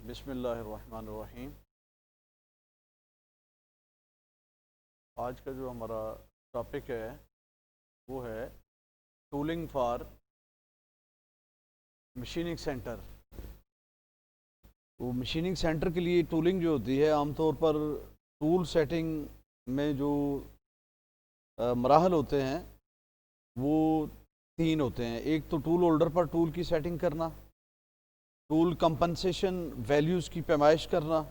बिस्मिल्लाहिर्रहमानिर्रहीम। आज का जो हमारा टॉपिक है वो है टूलिंग फॉर मशीनिंग सेंटर। तो मशीनिंग सेंटर के लिए टूलिंग जो होती है आमतौर पर टूल सेटिंग में जो मराहल होते हैं वो तीन होते हैं। एक तो टूल होल्डर पर टूल की सेटिंग करना, टूल कंपनसेशन वैल्यूज़ की पैमाइश करना,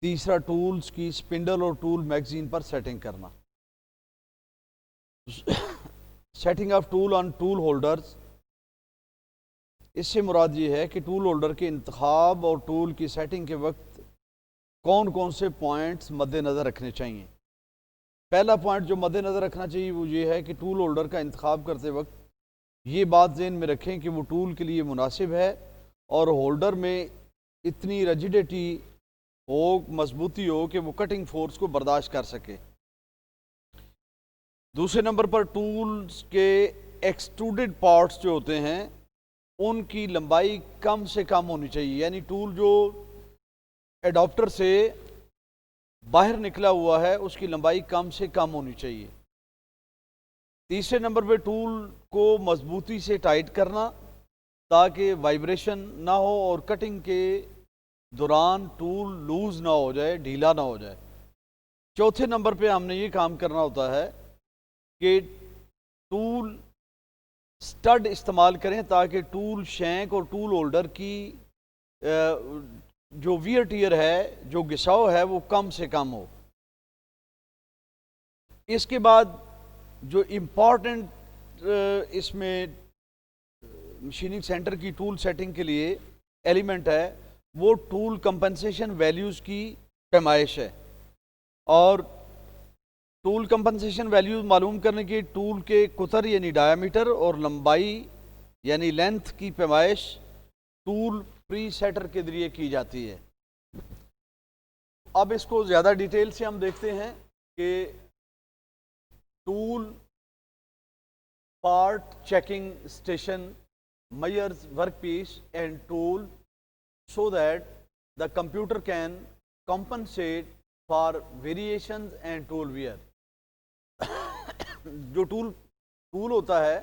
तीसरा टूल्स की स्पिंडल और टूल मैगजीन पर सेटिंग करना। Setting of tool on tool holders, इससे मुराद ये है कि टूल होल्डर के इंतखाब और टूल की सेटिंग के वक्त कौन कौन से पॉइंट्स मद्देनज़र रखने चाहिए। पहला पॉइंट जो मद्देनज़र रखना चाहिए वो ये है कि टूल होल्डर का इंतखाब करते वक्त ये बात ज़हन में रखें कि वो टूल के लिए मुनासिब है और होल्डर में इतनी रजिडिटी हो, मजबूती हो कि वो कटिंग फोर्स को बर्दाश्त कर सके। दूसरे नंबर पर टूल्स के एक्सट्रूडेड पार्ट्स जो होते हैं उनकी लंबाई कम से कम होनी चाहिए, यानी टूल जो एडाप्टर से बाहर निकला हुआ है उसकी लंबाई कम से कम होनी चाहिए। तीसरे नंबर पे टूल को मजबूती से टाइट करना ताकि वाइब्रेशन ना हो और कटिंग के दौरान टूल लूज ना हो जाए, ढीला ना हो जाए। चौथे नंबर पे हमने ये काम करना होता है कि टूल स्टड इस्तेमाल करें ताकि टूल शैंक और टूल होल्डर की जो वियर टियर है, जो घिसाव है, वो कम से कम हो। इसके बाद जो इम्पॉर्टेंट इसमें मशीनिंग सेंटर की टूल सेटिंग के लिए एलिमेंट है वो टूल कंपनसेशन वैल्यूज़ की पैमाइश है। और टूल कंपनसेशन वैल्यूज़ मालूम करने की टूल के कुतर यानी डायामीटर और लंबाई यानी लेंथ की पैमाइश टूल प्री सेटर के जरिए की जाती है। अब इसको ज़्यादा डिटेल से हम देखते हैं कि tool part checking station measures workpiece and tool so that the computer can compensate for variations and tool wear। जो टूल होता है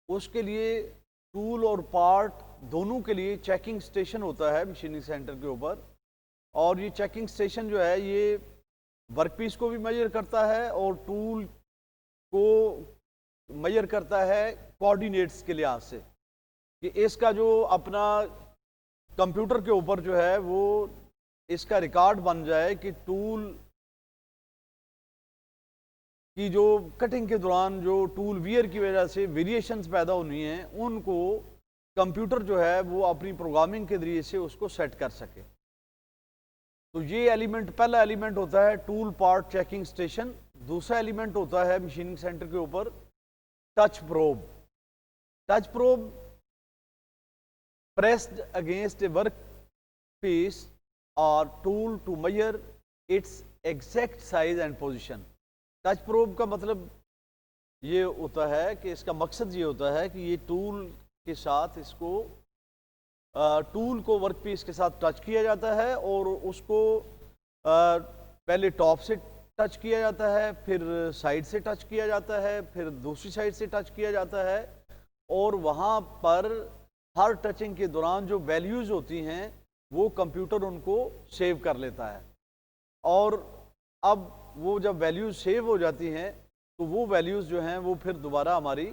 उसके लिए टूल और पार्ट दोनों के लिए चेकिंग स्टेशन होता है मशीनिंग सेंटर के ऊपर, और ये चेकिंग स्टेशन जो है ये वर्कपीस को भी मेजर करता है और टूल को मेजर करता है कोऑर्डिनेट्स के लिहाज से कि इसका जो अपना कंप्यूटर के ऊपर जो है वो इसका रिकॉर्ड बन जाए कि टूल की जो कटिंग के दौरान जो टूल वियर की वजह से वेरिएशंस पैदा होनी हैं उनको कंप्यूटर जो है वो अपनी प्रोग्रामिंग के जरिए से उसको सेट कर सके। तो ये एलिमेंट, पहला एलिमेंट होता है टूल पार्ट चेकिंग स्टेशन। दूसरा एलिमेंट होता है मशीनिंग सेंटर के ऊपर touch probe. Touch probe pressed against a workpiece or tool to measure its exact size and position। Touch probe का मतलब ये होता है कि इसका मकसद ये होता है कि ये टूल के साथ इसको टूल को वर्कपीस के साथ टच किया जाता है और उसको पहले टॉप से टच किया जाता है, फिर साइड से टच किया जाता है, फिर दूसरी साइड से टच किया जाता है, और वहाँ पर हर टचिंग के दौरान जो वैल्यूज़ होती हैं वो कंप्यूटर उनको सेव कर लेता है। और अब वो जब वैल्यूज़ सेव हो जाती हैं तो वो वैल्यूज़ जो हैं वो फिर दोबारा हमारी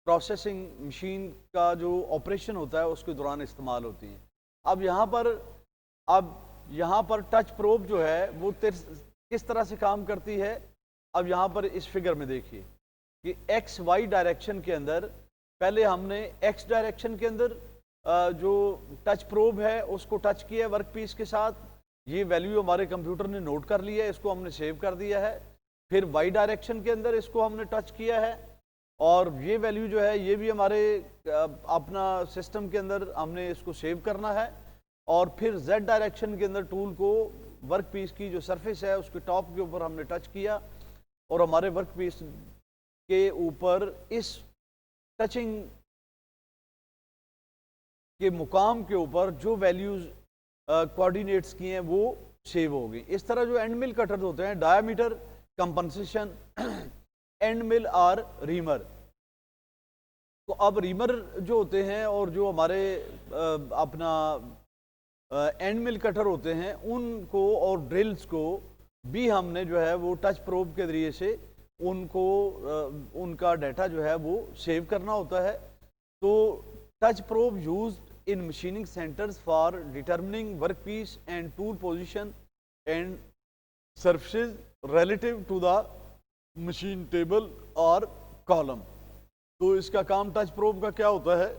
प्रोसेसिंग मशीन का जो ऑपरेशन होता है उसके दौरान इस्तेमाल होती हैं। अब यहाँ पर टच प्रोब जो है वो किस तरह से काम करती है। अब यहाँ पर इस फिगर में देखिए कि एक्स वाई डायरेक्शन के अंदर पहले हमने एक्स डायरेक्शन के अंदर जो टच प्रोब है उसको टच किया वर्क पीस के साथ, ये वैल्यू हमारे कंप्यूटर ने नोट कर लिया है, इसको हमने सेव कर दिया है। फिर वाई डायरेक्शन के अंदर इसको हमने टच किया है और ये वैल्यू जो है ये भी हमारे अपना सिस्टम के अंदर हमने इसको सेव करना है। और फिर जेड डायरेक्शन के अंदर टूल को वर्क पीस की जो सरफेस है उसके टॉप के ऊपर हमने टच किया और हमारे वर्क पीस के ऊपर इस टचिंग के मुकाम के ऊपर जो वैल्यूज कोऑर्डिनेट्स की हैं वो सेव होगी। इस तरह जो एंड मिल कटर होते हैं, डायामीटर, कंपनसेशन, एंड मिल और रीमर। तो अब रीमर जो होते हैं और जो हमारे अपना एंड मिल कटर होते हैं, उनको और ड्रिल्स को भी हमने जो है वो टच प्रोब के जरिए से उनको उनका डाटा जो है वो सेव करना होता है। तो touch probe used in machining centres for determining work piece and tool position and surfaces relative to the machine table और कॉलम। तो इसका काम टच प्रोब का क्या होता है?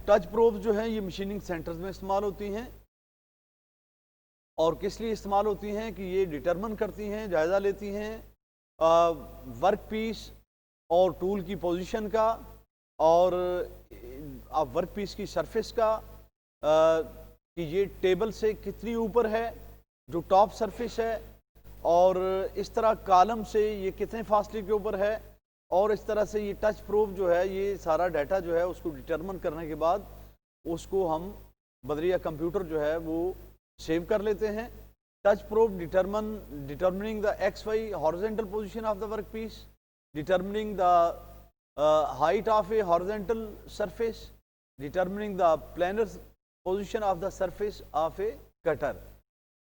टच प्रोब जो है ये मशीनिंग सेंटर्स में इस्तेमाल होती हैं, और किस लिए इस्तेमाल होती हैं कि ये डिटरमिन करती हैं, जायज़ा लेती हैं वर्क पीस और टूल की पोजीशन का और वर्क पीस की सरफेस का, कि ये टेबल से कितनी ऊपर है जो टॉप सरफेस है, और इस तरह कॉलम से ये कितने फासले के ऊपर है, और इस तरह से ये टच प्रोब जो है ये सारा डाटा जो है उसको डिटरमिन करने के बाद उसको हम बदरिया कंप्यूटर जो है वो सेव कर लेते हैं। Touch probe determining the X Y horizontal position of the work piece, determining the height of a horizontal surface, determining the planar position of the surface of a cutter.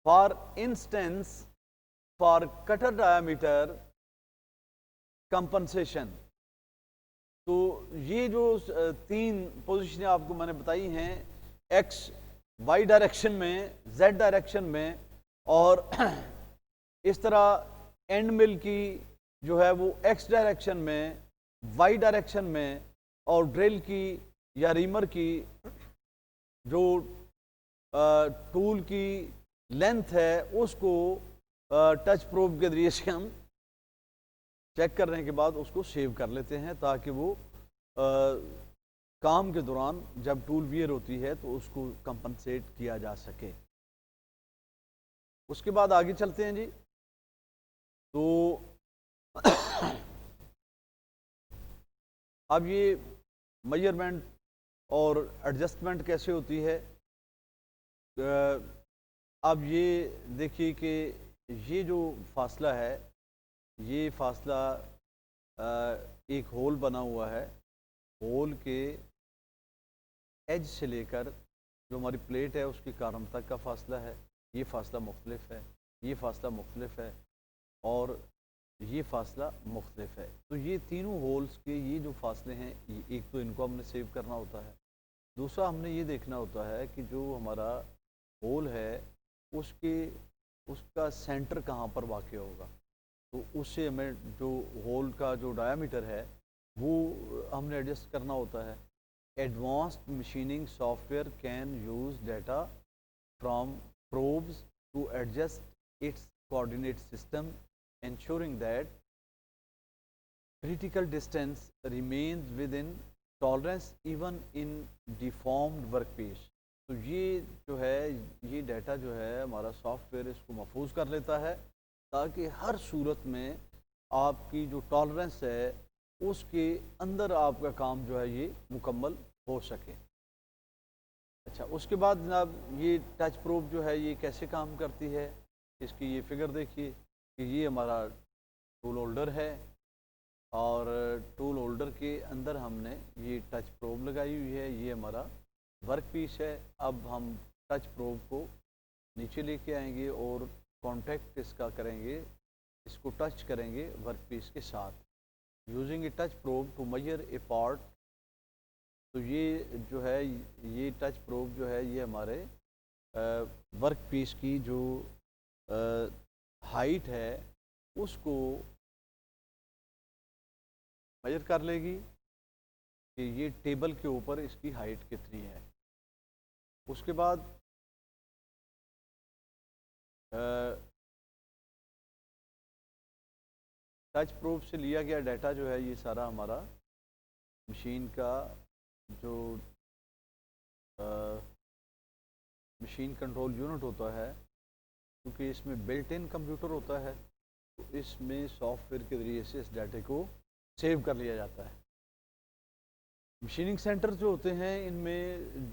For instance, for cutter diameter compensation, तो ये जो तीन पोजीशनें आपको मैंने बताई हैं, x Y direction में, Z direction में, और इस तरह एंड मिल की जो है वो एक्स डायरेक्शन में, वाई डायरेक्शन में, और ड्रिल की या रीमर की जो टूल की लेंथ है उसको टच प्रोब के जरिए से हम चेक करने के बाद उसको सेव कर लेते हैं, ताकि वो काम के दौरान जब टूल वियर होती है तो उसको कंपनसेट किया जा सके। उसके बाद आगे चलते हैं जी। तो अब ये मेजरमेंट और एडजस्टमेंट कैसे होती है। अब ये देखिए कि ये जो फासला है, ये फासला एक होल बना हुआ है, होल के एज से लेकर जो हमारी प्लेट है उसकी कॉलम तक का फासला है, ये फासला मुख्तलिफ है, ये फासला मुख्तलिफ है, और ये फासला मुख्तलिफ है। तो ये तीनों होल्स के ये जो फासले हैं, एक तो इनको हमने सेव करना होता है, दूसरा हमने ये देखना होता है कि जो हमारा होल है उसका सेंटर कहाँ पर वाक़ होगा। तो उससे हमें जो होल का जो डायामीटर है वो हमने एडजस्ट करना होता है। Advanced machining software can use data from probes to adjust its coordinate system, ensuring that critical distance remains within tolerance even in deformed workpiece। तो ये जो है ये डाटा जो है हमारा सॉफ्टवेयर इसको महफूज कर लेता है, ताकि हर सूरत में आपकी जो टॉलरेंस है उसके अंदर आपका काम जो है ये मुकम्मल हो सके। अच्छा, उसके बाद जनाब ये टच प्रोब जो है ये कैसे काम करती है, इसकी ये फिगर देखिए कि ये हमारा टूल होल्डर है, और टूल होल्डर के अंदर हमने ये टच प्रोब लगाई हुई है, ये हमारा वर्क पीस है। अब हम टच प्रोब को नीचे लेके आएंगे और कांटेक्ट इसका करेंगे, इसको टच करेंगे वर्क पीस के साथ, using a touch probe to measure a part. तो ये जो है ये टच प्रोब जो है ये हमारे वर्क पीस की जो हाइट है उसको मेजर कर लेगी कि ये टेबल के ऊपर इसकी हाइट कितनी है। उसके बाद टच प्रोब से लिया गया डाटा जो है ये सारा हमारा मशीन का जो मशीन कंट्रोल यूनिट होता है, क्योंकि इसमें बिल्ट इन कंप्यूटर होता है, तो इसमें सॉफ्टवेयर के ज़रिए से इस डाटे को सेव कर लिया जाता है। मशीनिंग सेंटर जो होते हैं इनमें